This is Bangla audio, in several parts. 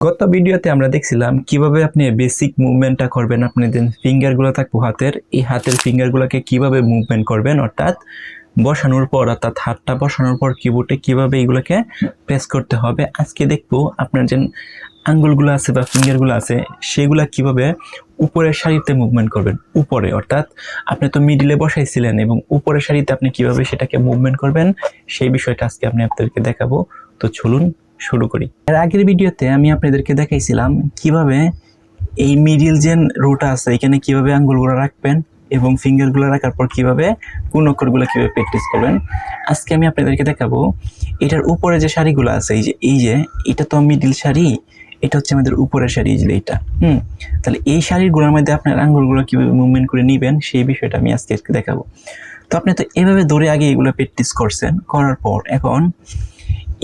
গত ভিডিওতে আমরা দেখছিলাম কিভাবে আপনি বেসিক মুভমেন্টটা করবেন। আপনি যে ফিঙ্গারগুলো থাকবো এই হাতের ফিঙ্গারগুলোকে কিভাবে মুভমেন্ট করবেন, অর্থাৎ বসানোর পর, অর্থাৎ হাতটা বসানোর পর কিবোর্ডে কিভাবে এগুলোকে প্রেস করতে হবে। আজকে দেখবো আপনার যে আঙ্গুলগুলো আছে বা ফিঙ্গারগুলো আছে সেগুলা কিভাবে উপরের সারিতে মুভমেন্ট করবেন। উপরে অর্থাৎ আপনি তো মিডিলে বসাইছিলেন এবং উপরের সারিতে আপনি কিভাবে সেটাকে মুভমেন্ট করবেন সেই বিষয়টা আজকে আপনাদেরকে দেখাবো। তো চলুন শুরু করি। এর আগের ভিডিওতে আমি আপনাদেরকে দেখাইছিলাম কিভাবে এই মিডিল যে রোটা আছে এখানে কিভাবে আঙ্গুলগুলো রাখবেন এবং ফিঙ্গারগুলো রাখার পর কিভাবে কোন অক্ষরগুলো কিভাবে প্র্যাকটিস করবেন। আজকে আমি আপনাদেরকে দেখাবো এটার উপরে যে সারিগুলো আছে, এই যে এটা তো মিডিল সারি, এটা হচ্ছে আমাদের উপরের সারি, এই যে এটা। তাহলে এই সারিগুলোর মধ্যে আপনার আঙ্গুলগুলো কিভাবে মুভমেন্ট করে নেবেন সেই বিষয়টা আমি আজকে দেখাবো। তো আপনি তো এভাবে ধরে আগে এগুলো প্র্যাকটিস করছেন, করার পর এখন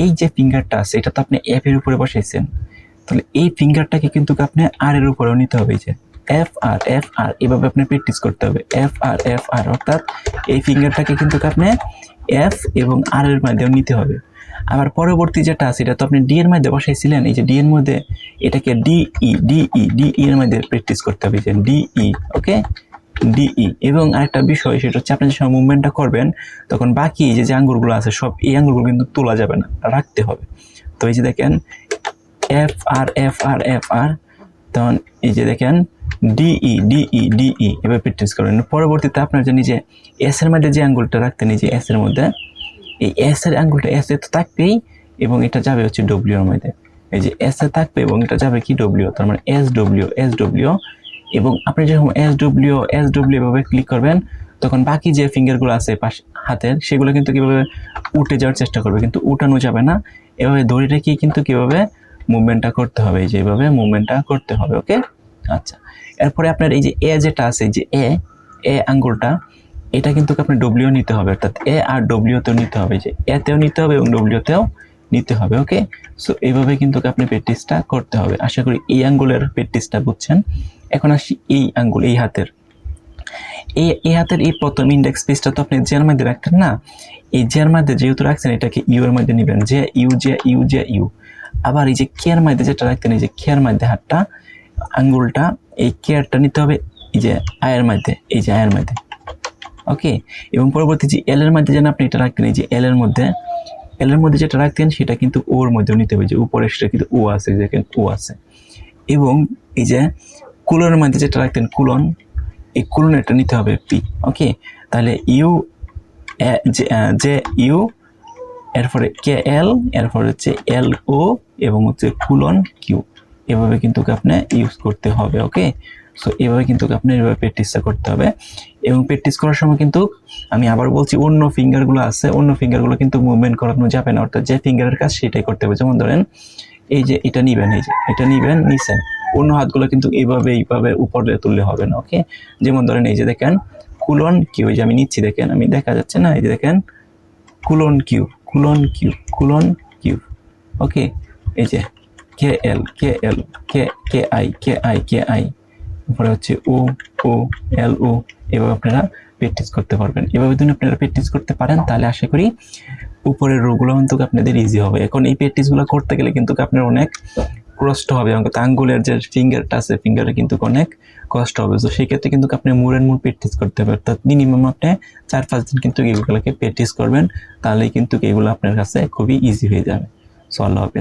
এই যে ফিঙ্গারটা আছে এটা তো আপনি এফ এর উপরে বসাইছেন, তাহলে এই ফিঙ্গারটাকে কিন্তু আপনি আর এর উপরেও নিতে হবে। যে এফ আর এভাবে আপনি প্র্যাকটিস করতে হবে। এফ আর অর্থাৎ এই ফিঙ্গারটাকে কিন্তু আপনি এফ এবং আর এর মাধ্যমে নিতে হবে। আবার পরবর্তী যেটা আছে এটা তো আপনি ডি এর মধ্যে বসাইছিলেন, এই যে ডি এর মধ্যে এটাকে ডি এর মধ্যে প্র্যাকটিস করতে হবে, যে ডিই। ওকে, ডিই। এবং আরেকটা বিষয় সেটা হচ্ছে আপনি যখন মুভমেন্টটা করবেন তখন বাকি যে আঙ্গুলগুলো আছে সব এই আঙ্গুলগুলো কিন্তু তোলা যাবে না, রাখতে হবে। তো এই যে দেখেন এফ আর, তখন এই যে দেখেন ডিই এভাবে প্র্যাকটিস করেন। পরবর্তীতে আপনার জানি যে এস এর মধ্যে যে আঙ্গুলটা রাখতেন, এই যে এস এর মধ্যে এই এস এর আঙ্গুলটা এস এ তো থাকবেই এবং এটা যাবে হচ্ছে ডব্লিউ এর মধ্যে। এই যে এস এ থাকবে এবং এটা যাবে কি ডব্লিউ, তার মানে এস ডব্লিউ। এবং আপনি যখন এস ডব্লিউ এভাবে ক্লিক করবেন তখন বাকি যে ফিঙ্গারগুলো আছে হাতের সেগুলো কিন্তু কিভাবে উঠে যাওয়ার চেষ্টা করবে, কিন্তু উঠানো যাবে না। এভাবে ধরে রেখেই কিন্তু কিভাবে মুভমেন্টটা করতে হবে, এই যে এইভাবে মুভমেন্টটা করতে হবে। ওকে, আচ্ছা। এরপরে আপনার এই যে এ যেটা আছে, যে এ আঙ্গুলটা, এটা কিন্তু আপনার ডব্লিউ নিতে হবে, অর্থাৎ এ আর ডব্লিউতেও নিতে হবে, যে এতেও নিতে হবে এবং ডব্লিউতেও নিতে হবে। ওকে, সো এইভাবে কিন্তু আপনি প্র্যাকটিসটা করতে হবে। আশা করি এই আঙ্গুলের প্র্যাকটিসটা বুঝছেন। এখন আসি এই আঙ্গুল, এই হাতের এই প্রথম ইন্ডেক্স পিসটা তো আপনি জের মধ্যে রাখতেন না, এই জের মধ্যে যেহেতু রাখছেন এটাকে ইউ এর মধ্যে নেবেন, যে ইউ। আবার এই যে কেয়ার মধ্যে যেটা রাখতেন, এই যে কেয়ার মধ্যে হাতটা আঙ্গুলটা এই কেয়ারটা নিতে হবে এই যে আয়ের মধ্যে, এই যে আয়ের মধ্যে। ওকে, এবং পরবর্তী যে এল এর মধ্যে যেন আপনি এটা রাখতেন, এই যে এল এর মধ্যে যেটা রাখতেন সেটা কিন্তু ওর মধ্যেও নিতে হবে, যে উপরে সেটা কিন্তু ও আছে, দেখেন ও আছে। এবং এই যে কুলনের মধ্যে যেটা রাখতেন কুলন, এই কুলনেরটা নিতে হবে পি। ওকে, তাহলে ইউ যে ইউ, এরপরে কে এল, এরপরে হচ্ছে এল ও এবং হচ্ছে কুলন কিউ। এভাবে কিন্তু আপনি ইউজ করতে হবে। ওকে, সো এভাবে কিন্তু আপনি এভাবে প্র্যাকটিসটা করতে হবে। এবং প্র্যাকটিস করার সময় কিন্তু আমি আবার বলছি অন্য ফিঙ্গারগুলো আছে, অন্য ফিঙ্গারগুলো কিন্তু মুভমেন্ট করানো যাবে না, অর্থাৎ যে ফিঙ্গারের কাজ সেটাই করতে হবে। যেমন ধরেন এই যে এটা নিবেন, এই যে এটা নিবেন, নিছেন, অন্য হাতগুলো কিন্তু এইভাবে উপরে তুললে হবে না। ওকে, যেমন ধরেন এই যে দেখেন কুলন কিউ, এই যে আমি নিচ্ছি, দেখেন আমি দেখা যাচ্ছে না, এই যে দেখেন কুলন কিউ। ওকে, এই যে কে এল কে আই, তারপরে হচ্ছে ও এল ও। এভাবে আপনারা প্র্যাকটিস করতে পারবেন। এভাবে যদি আপনারা প্র্যাকটিস করতে পারেন তাহলে আশা করি উপরের রোগুলো কিন্তু আপনাদের ইজি হবে। এখন এই প্র্যাকটিসগুলো করতে গেলে কিন্তু আপনার অনেক কষ্ট হবে, আঙ্গুলের যে ফিঙ্গারটা আছে ফিঙ্গারে কিন্তু অনেক কষ্ট হবে। তো সেই ক্ষেত্রে কিন্তু আপনি মোড় প্র্যাকটিস করতে হবে, অর্থাৎ মিনিমাম আপনি 4-5 দিন কিন্তু এগুলোকে প্র্যাকটিস করবেন, তাহলেই কিন্তু এগুলো আপনার কাছে খুবই ইজি হয়ে যাবে। সো আল্লাহ হাফেজ।